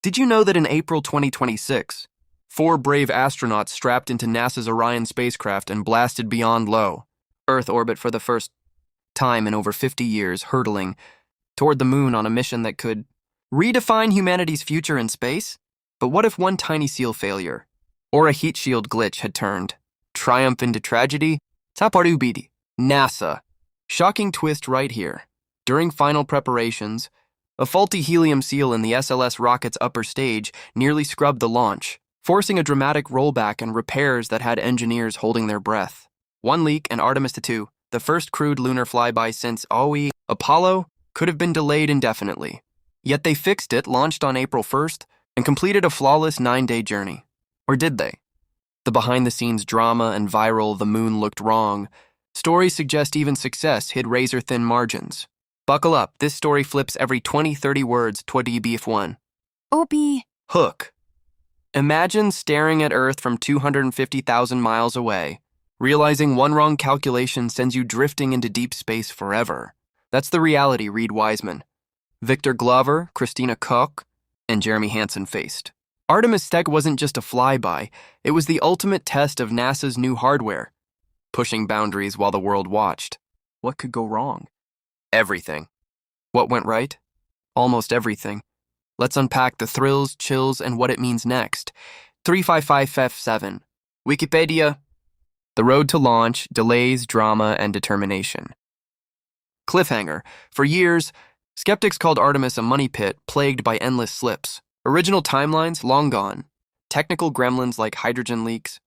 Did you know that in April 2026, four brave astronauts strapped into NASA's Orion spacecraft and blasted beyond low Earth orbit for the first time in over 50 years, hurtling toward the moon on a mission that could redefine humanity's future in space? But what if one tiny seal failure or a heat shield glitch had turned triumph into tragedy? Taparubidi. NASA. Shocking twist right here. During final preparations, a faulty helium seal in the SLS rocket's upper stage nearly scrubbed the launch, forcing a dramatic rollback and repairs that had engineers holding their breath. One leak and Artemis II, the first crewed lunar flyby since Apollo, could have been delayed indefinitely. Yet they fixed it, launched on April 1st, and completed a flawless 9-day journey. Or did they? The behind-the-scenes drama and viral "the moon looked wrong" stories suggest even success hid razor-thin margins. Buckle up, this story flips every 20-30 words toward BF1. Obi. Hook. Imagine staring at Earth from 250,000 miles away, realizing one wrong calculation sends you drifting into deep space forever. That's the reality Reed Wiseman, Victor Glover, Christina Koch, and Jeremy Hansen faced. Artemis II wasn't just a flyby, it was the ultimate test of NASA's new hardware, pushing boundaries while the world watched. What could go wrong? Everything. What went right? Almost everything. Let's unpack the thrills, chills, and what it means next. 355F7. Wikipedia. The road to launch, delays, drama, and determination. Cliffhanger. For years, skeptics called Artemis a money pit plagued by endless slips. Original timelines long gone. Technical gremlins like hydrogen leaks.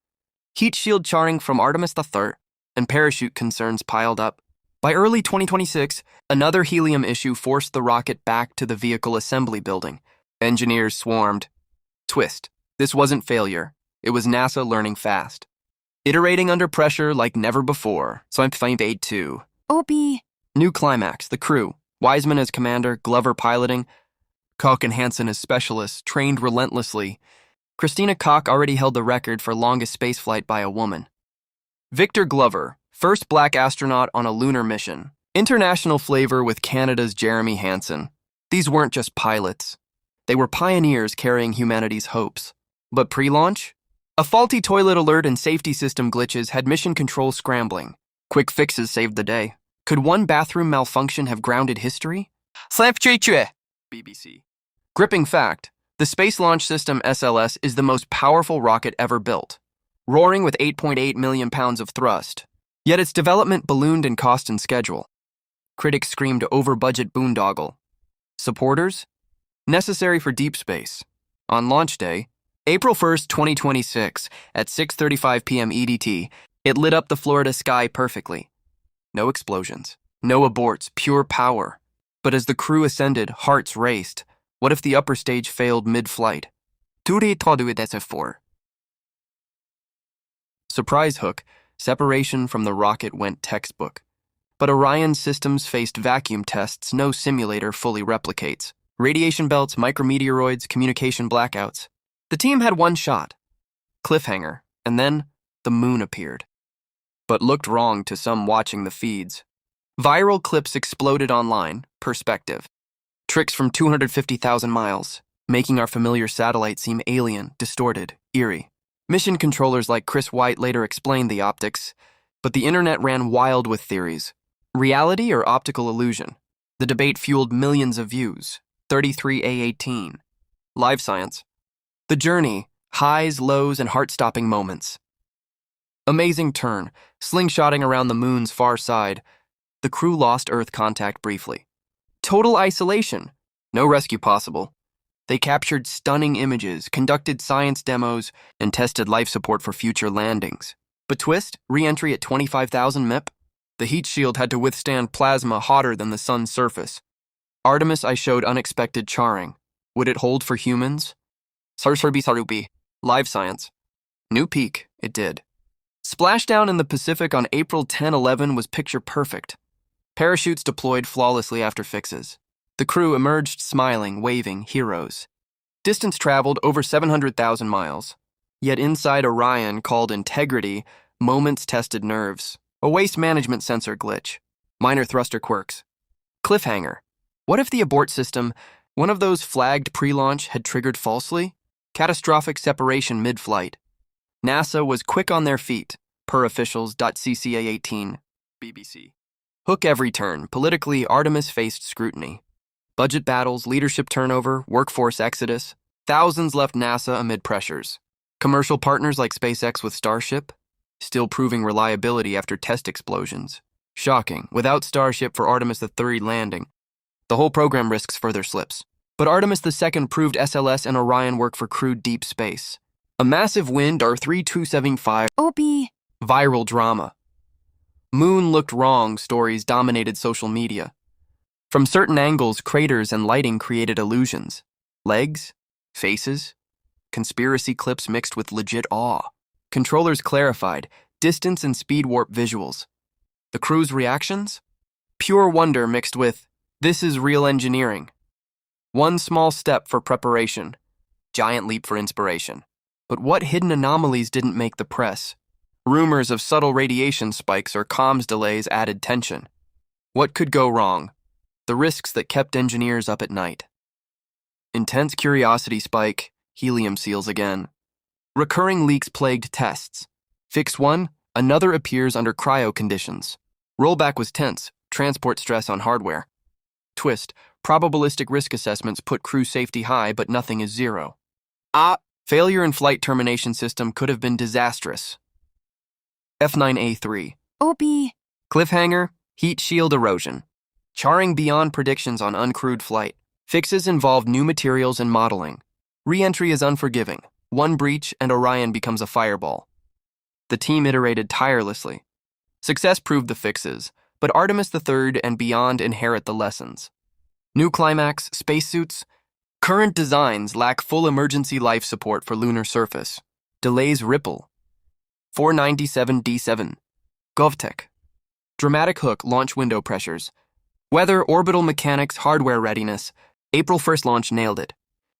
Heat shield charring from Artemis III, and parachute concerns piled up. By early 2026, another helium issue forced the rocket back to the vehicle assembly building. Engineers swarmed. Twist. This wasn't failure. It was NASA learning fast. Iterating under pressure like never before. So I'm fine aid too. Obi. New climax, the crew. Wiseman as commander, Glover piloting. Koch and Hansen as specialists, trained relentlessly. Christina Koch already held the record for longest spaceflight by a woman. Victor Glover, first black astronaut on a lunar mission. International flavor with Canada's Jeremy Hansen. These weren't just pilots. They were pioneers carrying humanity's hopes. But pre-launch? A faulty toilet alert and safety system glitches had mission control scrambling. Quick fixes saved the day. Could one bathroom malfunction have grounded history? BBC. Gripping fact, the Space Launch System SLS is the most powerful rocket ever built, roaring with 8.8 million pounds of thrust. Yet its development ballooned in cost and schedule. Critics screamed over-budget boondoggle. Supporters? Necessary for deep space. On launch day, April 1st, 2026, at 6:35 p.m. EDT, it lit up the Florida sky perfectly. No explosions, no aborts, pure power. But as the crew ascended, hearts raced. What if the upper stage failed mid-flight? Surprise hook, separation from the rocket went textbook. But Orion systems faced vacuum tests no simulator fully replicates. Radiation belts, micrometeoroids, communication blackouts. The team had one shot. Cliffhanger, and then the moon appeared. But looked wrong to some watching the feeds. Viral clips exploded online, perspective. Tricks from 250,000 miles, making our familiar satellite seem alien, distorted, eerie. Mission controllers like Chris White later explained the optics, but the internet ran wild with theories. Reality or optical illusion? The debate fueled millions of views. 33A18. Live science. The journey, highs, lows, and heart-stopping moments. Amazing turn, slingshotting around the moon's far side. The crew lost Earth contact briefly. Total isolation. No rescue possible. They captured stunning images, conducted science demos, and tested life support for future landings. But twist, re-entry at 25,000 MIP? The heat shield had to withstand plasma hotter than the sun's surface. Artemis I showed unexpected charring. Would it hold for humans? Sarubi. Live science. New peak, it did. Splashdown in the Pacific on April 10-11 was picture perfect. Parachutes deployed flawlessly after fixes. The crew emerged smiling, waving, heroes. Distance traveled over 700,000 miles. Yet inside Orion, called integrity, moments tested nerves. A waste management sensor glitch. Minor thruster quirks. Cliffhanger. What if the abort system One of those flagged pre-launch had triggered falsely. Catastrophic separation mid-flight. NASA was quick on their feet, per officials.cca 18, BBC. Hook every turn. Politically, Artemis faced scrutiny. Budget battles, leadership turnover, workforce exodus. Thousands left NASA amid pressures. Commercial partners like SpaceX with Starship, still proving reliability after test explosions. Shocking. Without Starship for Artemis III landing, the whole program risks further slips. But Artemis II proved SLS and Orion work for crewed deep space. A massive wind, R3275. OP. Viral drama. Moon looked wrong stories dominated social media. From certain angles, craters and lighting created illusions. Legs, faces, conspiracy clips mixed with legit awe. Controllers clarified, distance and speed warp visuals. The crew's reactions? Pure wonder mixed with, this is real engineering. One small step for preparation, giant leap for inspiration. But what hidden anomalies didn't make the press? Rumors of subtle radiation spikes or comms delays added tension. What could go wrong? The risks that kept engineers up at night. Intense curiosity spike, helium seals again. Recurring leaks plagued tests. Fix one, another appears under cryo conditions. Rollback was tense, transport stress on hardware. Twist, probabilistic risk assessments put crew safety high, but nothing is zero. Failure in flight termination system could have been disastrous. F9A3. OP. Cliffhanger, heat shield erosion. Charring beyond predictions on uncrewed flight. Fixes involve new materials and modeling. Reentry is unforgiving. One breach and Orion becomes a fireball. The team iterated tirelessly. Success proved the fixes, but Artemis III and beyond inherit the lessons. New climax, spacesuits. Current designs lack full emergency life support for lunar surface. Delays ripple. 497D7. GovTech. Dramatic hook launch window pressures. Weather, orbital mechanics, hardware readiness. April 1st launch nailed it.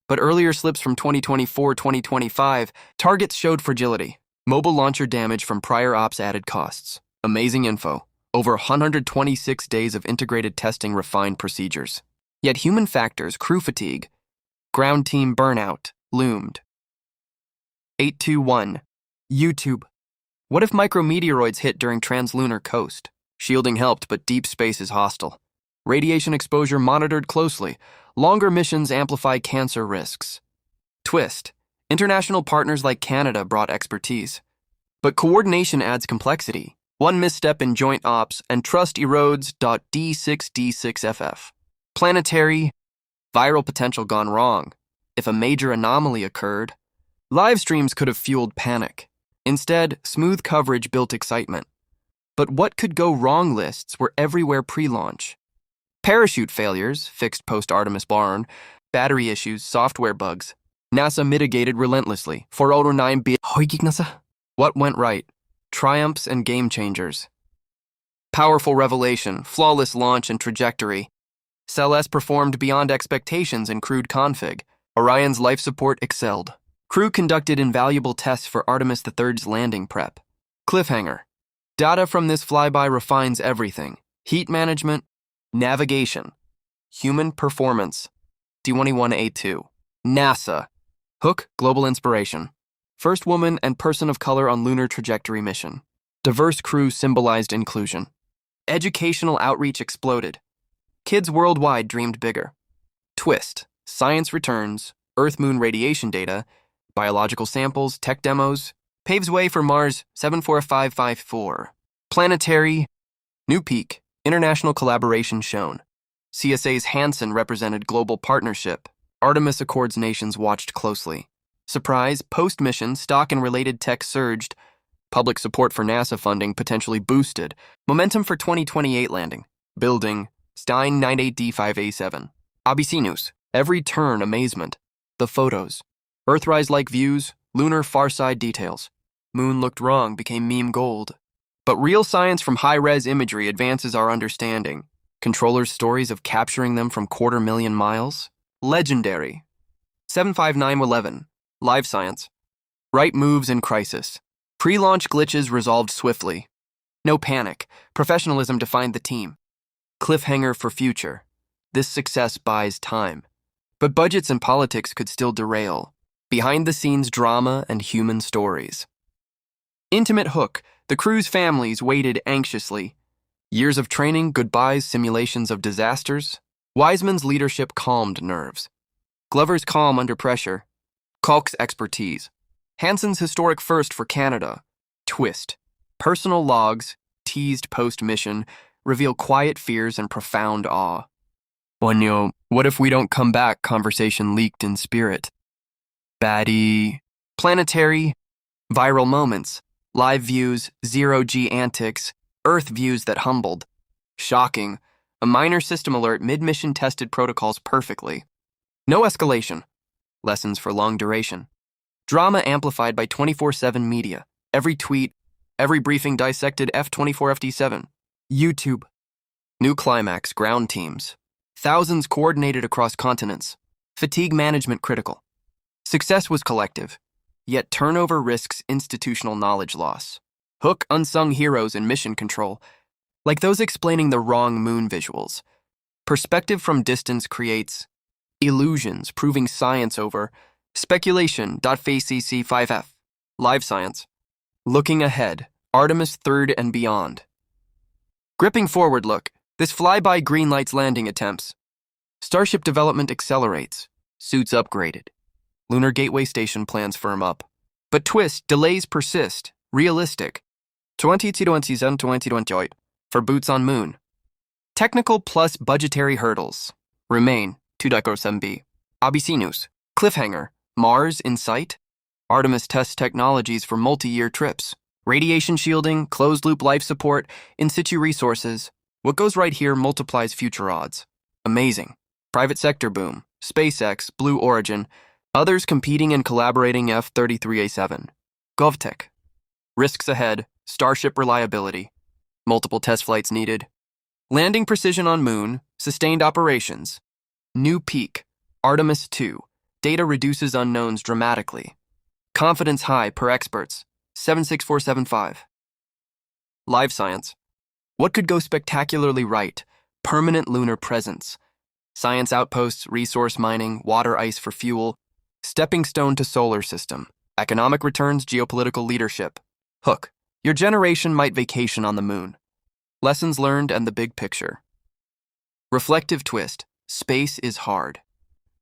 But earlier slips from 2024-2025, targets showed fragility. Mobile launcher damage from prior ops added costs. Amazing info. Over 126 days of integrated testing refined procedures. Yet human factors, crew fatigue, ground team burnout, loomed. 821. YouTube. What if micrometeoroids hit during translunar coast? Shielding helped, but deep space is hostile. Radiation exposure monitored closely. Longer missions amplify cancer risks. Twist. International partners like Canada brought expertise. But coordination adds complexity. One misstep in joint ops and trust erodes. D6D6FF. Planetary. Viral potential gone wrong. If a major anomaly occurred, live streams could have fueled panic. Instead, smooth coverage built excitement. But what could go wrong lists were everywhere pre-launch. Parachute failures, fixed post-Artemis barn, battery issues, software bugs. NASA mitigated relentlessly. 409B. What went right? Triumphs and game changers. Powerful revelation, flawless launch and trajectory. SLS performed beyond expectations in crude config. Orion's life support excelled. Crew conducted invaluable tests for Artemis III's landing prep. Cliffhanger. Data from this flyby refines everything. Heat management, navigation, human performance. D21A2. NASA. Hook, global inspiration. First woman and person of color on lunar trajectory mission. Diverse crew symbolized inclusion. Educational outreach exploded. Kids worldwide dreamed bigger. Twist. Science returns, Earth-Moon radiation data, biological samples, tech demos, paves way for Mars 74554. Planetary. New peak. International collaboration shown. CSA's Hansen represented global partnership. Artemis Accords nations watched closely. Surprise, post-mission, stock and related tech surged. Public support for NASA funding potentially boosted. Momentum for 2028 landing. Building. Stein 98D5A7. ABC News. Every turn amazement. The photos. Earthrise-like views, lunar far-side details. Moon looked wrong became meme gold. But real science from high-res imagery advances our understanding. Controllers' stories of capturing them from 250,000 miles? Legendary. 75911. Live science. Right moves in crisis. Pre-launch glitches resolved swiftly. No panic. Professionalism defined the team. Cliffhanger for future. This success buys time. But budgets and politics could still derail. Behind-the-scenes drama and human stories. Intimate hook. The crew's families waited anxiously. Years of training, goodbyes, simulations of disasters. Wiseman's leadership calmed nerves. Glover's calm under pressure. Kalk's expertise. Hansen's historic first for Canada. Twist. Personal logs, teased post-mission, reveal quiet fears and profound awe. Onyo, what if we don't come back? Conversation leaked in spirit. Baddie. Planetary. Viral moments. Live views, zero-G antics, Earth views that humbled. Shocking. A minor system alert mid-mission tested protocols perfectly. No escalation. Lessons for long duration. Drama amplified by 24/7 media. Every tweet, every briefing dissected F-24FD7. YouTube. New climax, ground teams. Thousands coordinated across continents. Fatigue management critical. Success was collective, yet turnover risks institutional knowledge loss. Hook unsung heroes in mission control, like those explaining the wrong moon visuals. Perspective from distance creates illusions, proving science over speculation.facec5f. Live science. Looking ahead, Artemis III and beyond. Gripping forward look, this flyby greenlights landing attempts. Starship development accelerates, suits upgraded. Lunar Gateway Station plans firm up. But twist, delays persist, realistic. 2027-2028 for boots on moon. Technical plus budgetary hurdles remain 2.7b. ABC News. Cliffhanger. Mars in sight? Artemis tests technologies for multi-year trips. Radiation shielding, closed-loop life support, in-situ resources. What goes right here multiplies future odds. Amazing. Private sector boom. SpaceX, Blue Origin. Others competing and collaborating F-33A7. GovTech. Risks ahead. Starship reliability. Multiple test flights needed. Landing precision on moon. Sustained operations. New peak. Artemis II. Data reduces unknowns dramatically. Confidence high per experts. 76475. Live science. What could go spectacularly right? Permanent lunar presence. Science outposts, resource mining, water ice for fuel. Stepping stone to solar system. Economic returns, geopolitical leadership. Hook. Your generation might vacation on the moon. Lessons learned and the big picture. Reflective twist. Space is hard.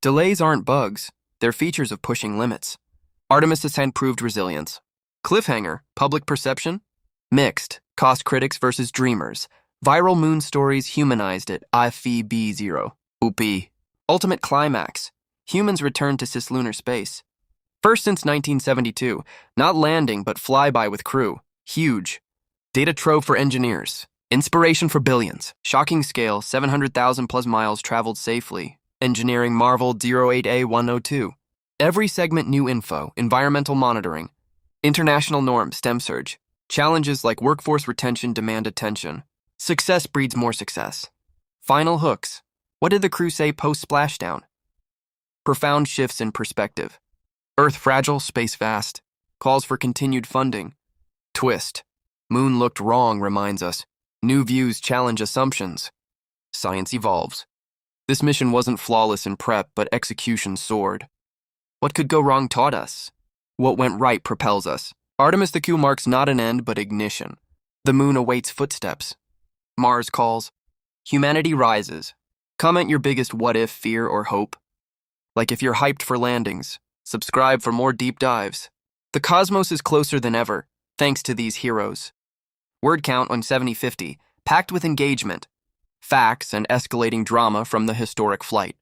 Delays aren't bugs. They're features of pushing limits. Artemis ascent proved resilience. Cliffhanger. Public perception? Mixed. Cost critics versus dreamers. Viral moon stories humanized it. IFB0. UP. Ultimate climax. Humans return to cislunar space. First since 1972. Not landing, but flyby with crew. Huge. Data trove for engineers. Inspiration for billions. Shocking scale, 700,000 plus miles traveled safely. Engineering marvel 08A102. Every segment new info, environmental monitoring. International norm, STEM surge. Challenges like workforce retention demand attention. Success breeds more success. Final hooks. What did the crew say post-splashdown? Profound shifts in perspective. Earth fragile, space vast. Calls for continued funding. Twist. Moon looked wrong reminds us. New views challenge assumptions. Science evolves. This mission wasn't flawless in prep, but execution soared. What could go wrong taught us. What went right propels us. Artemis II marks not an end, but ignition. The moon awaits footsteps. Mars calls. Humanity rises. Comment your biggest what-if, fear, or hope. Like if you're hyped for landings, subscribe for more deep dives. The cosmos is closer than ever, thanks to these heroes. Word count on 7050, packed with engagement, facts, and escalating drama from the historic flight.